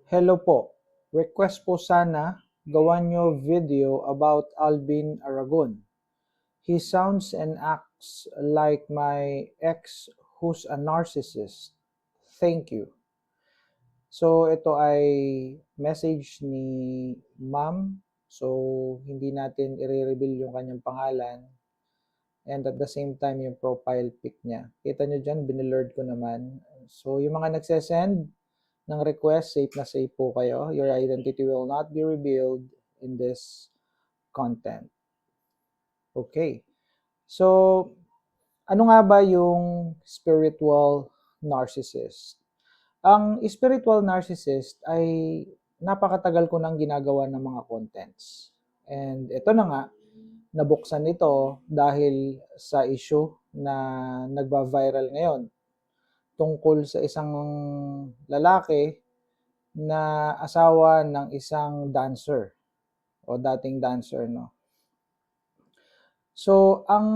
Hello po. Request po sana gawan nyo video about Alvin Aragon. He sounds and acts like my ex who's a narcissist. Thank you. So ito ay message ni ma'am. So hindi natin i-reveal yung kanyang pangalan. And at the same time yung profile pic niya. Kita nyo dyan, binilurred ko naman. So yung mga nagsesend ng request, safe na safe po kayo. Your identity will not be revealed in this content. Okay. So, ano nga ba yung spiritual narcissist? Ang spiritual narcissist ay napakatagal ko nang ginagawa ng mga contents. And ito na nga, nabuksan nito dahil sa issue na nagba-viral ngayon tungkol sa isang lalaki na asawa ng isang dancer o dating dancer, no? So, ang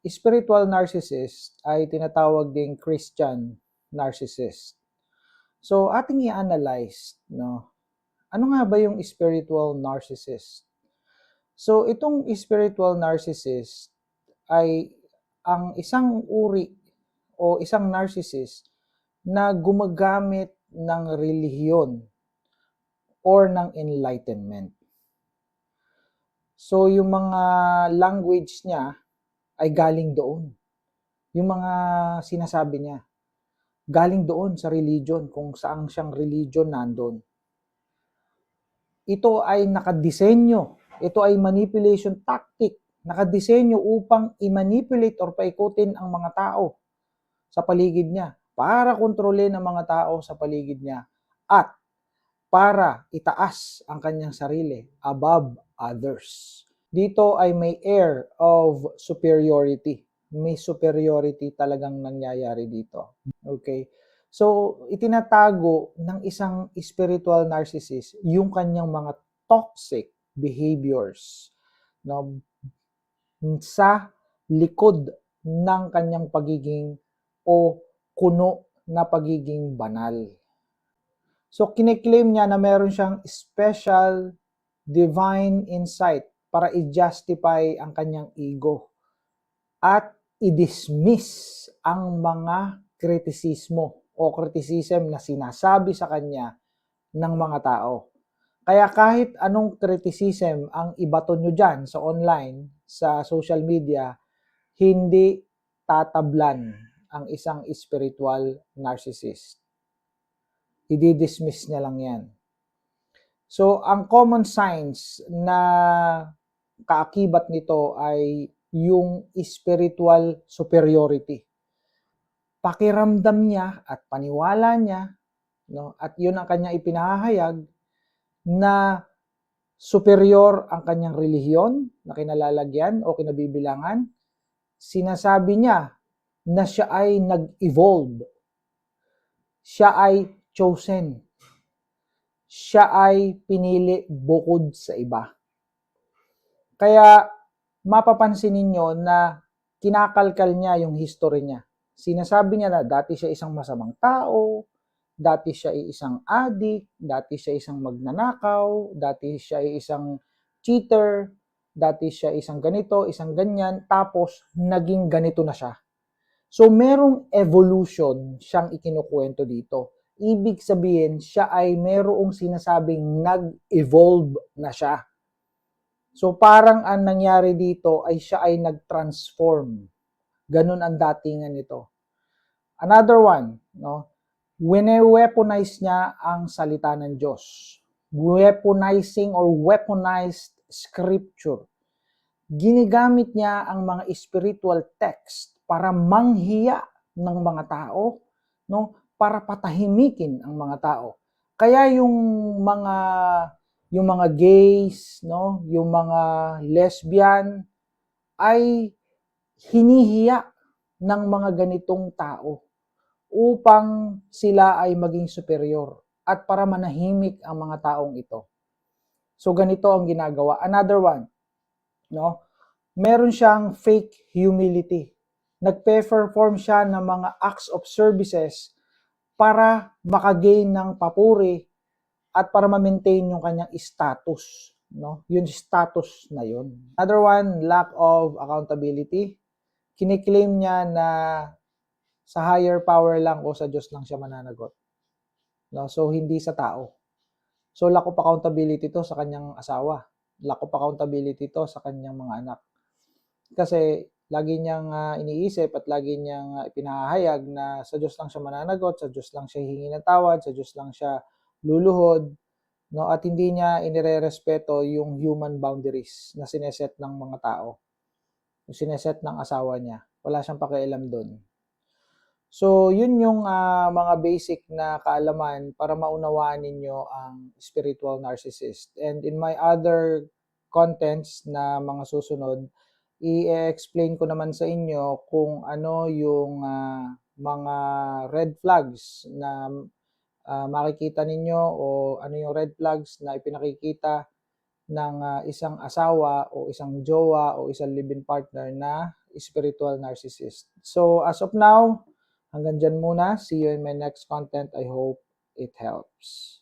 spiritual narcissist ay tinatawag ding Christian narcissist. So, ating i-analyze, no? Ano nga ba yung spiritual narcissist? So, itong spiritual narcissist ay ang isang uri o isang narcissist na gumagamit ng relihiyon or ng enlightenment. So, yung mga language niya ay galing doon. Yung mga sinasabi niya, galing doon sa religion, kung saan siyang religion nandun. Ito ay nakadisenyo. Ito ay manipulation tactic. Nakadisenyo upang i-manipulate or paikutin ang mga tao sa paligid niya para kontrolin ang mga tao sa paligid niya at para itaas ang kanyang sarili above others. Dito ay may air of superiority. May superiority talagang nangyayari dito. Okay? So, itinatago ng isang spiritual narcissist yung kanyang mga toxic behaviors, no, sa likod ng kanyang pagiging o kuno na pagiging banal. So, kiniklaim niya na meron siyang special divine insight para i-justify ang kanyang ego at i-dismiss ang mga kritisismo o criticism na sinasabi sa kanya ng mga tao. Kaya kahit anong criticism ang ibato nyo dyan sa online, sa social media, hindi tatablan ang isang spiritual narcissist. I-dismiss niya lang yan. So, ang common signs na kaakibat nito ay yung spiritual superiority. Pakiramdam niya at paniwala niya, no, at yun ang kanyang ipinahayag na superior ang kanyang relihiyon na kinalalagyan o kinabibilangan. Sinasabi niya na siya ay nag-evolve. Siya ay chosen. Siya ay pinili bukod sa iba. Kaya mapapansin ninyo na kinakalkal niya yung history niya. Sinasabi niya na dati siya isang masamang tao, dati siya ay isang addict, dati siya isang magnanakaw, dati siya ay isang cheater, dati siya isang ganito, isang ganyan, tapos naging ganito na siya. So merong evolution siyang ikinukwento dito. Ibig sabihin, siya ay merong sinasabing nag-evolve na siya. So parang ang nangyari dito ay siya ay nag-transform. Ganun ang datingan nito. Another one, no? Wine-weaponize niya ang salita ng Diyos. Weaponizing or weaponized scripture. Ginigamit niya ang mga spiritual text para manghiya ng mga tao, no? Para patahimikin ang mga tao. Kaya yung mga gays, no, yung mga lesbian ay hinihiya ng mga ganitong tao upang sila ay maging superior at para manahimik ang mga taong ito. So ganito ang ginagawa. Another one, no? Meron siyang fake humility. Nagpe-perform siya ng mga acts of services para makagain ng papuri at para ma-maintain yung kanyang status, no? Yung status na yun. Another one, lack of accountability. Kiniklaim niya na sa higher power lang o sa Diyos lang siya mananagot, no? So hindi sa tao. So lack of accountability to sa kanyang asawa. Lack of accountability to sa kanyang mga anak. Kasi lagi niyang iniisip at lagi niyang ipinahayag na sa Diyos lang siya mananagot, sa Diyos lang siya hihingi ng tawad, sa Diyos lang siya luluhod, no? At hindi niya inirerespeto yung human boundaries na sineset ng mga tao. Yung sineset ng asawa niya. Wala siyang pakialam doon. So, yun yung mga basic na kaalaman para maunawaan ninyo ang spiritual narcissist. And in my other contents na mga susunod, i-explain ko naman sa inyo kung ano yung mga red flags na makikita ninyo o ano yung red flags na ipinakikita ng isang asawa o isang jowa o isang live-in partner na spiritual narcissist. So, as of now, hanggang dyan muna. See you in my next content. I hope it helps.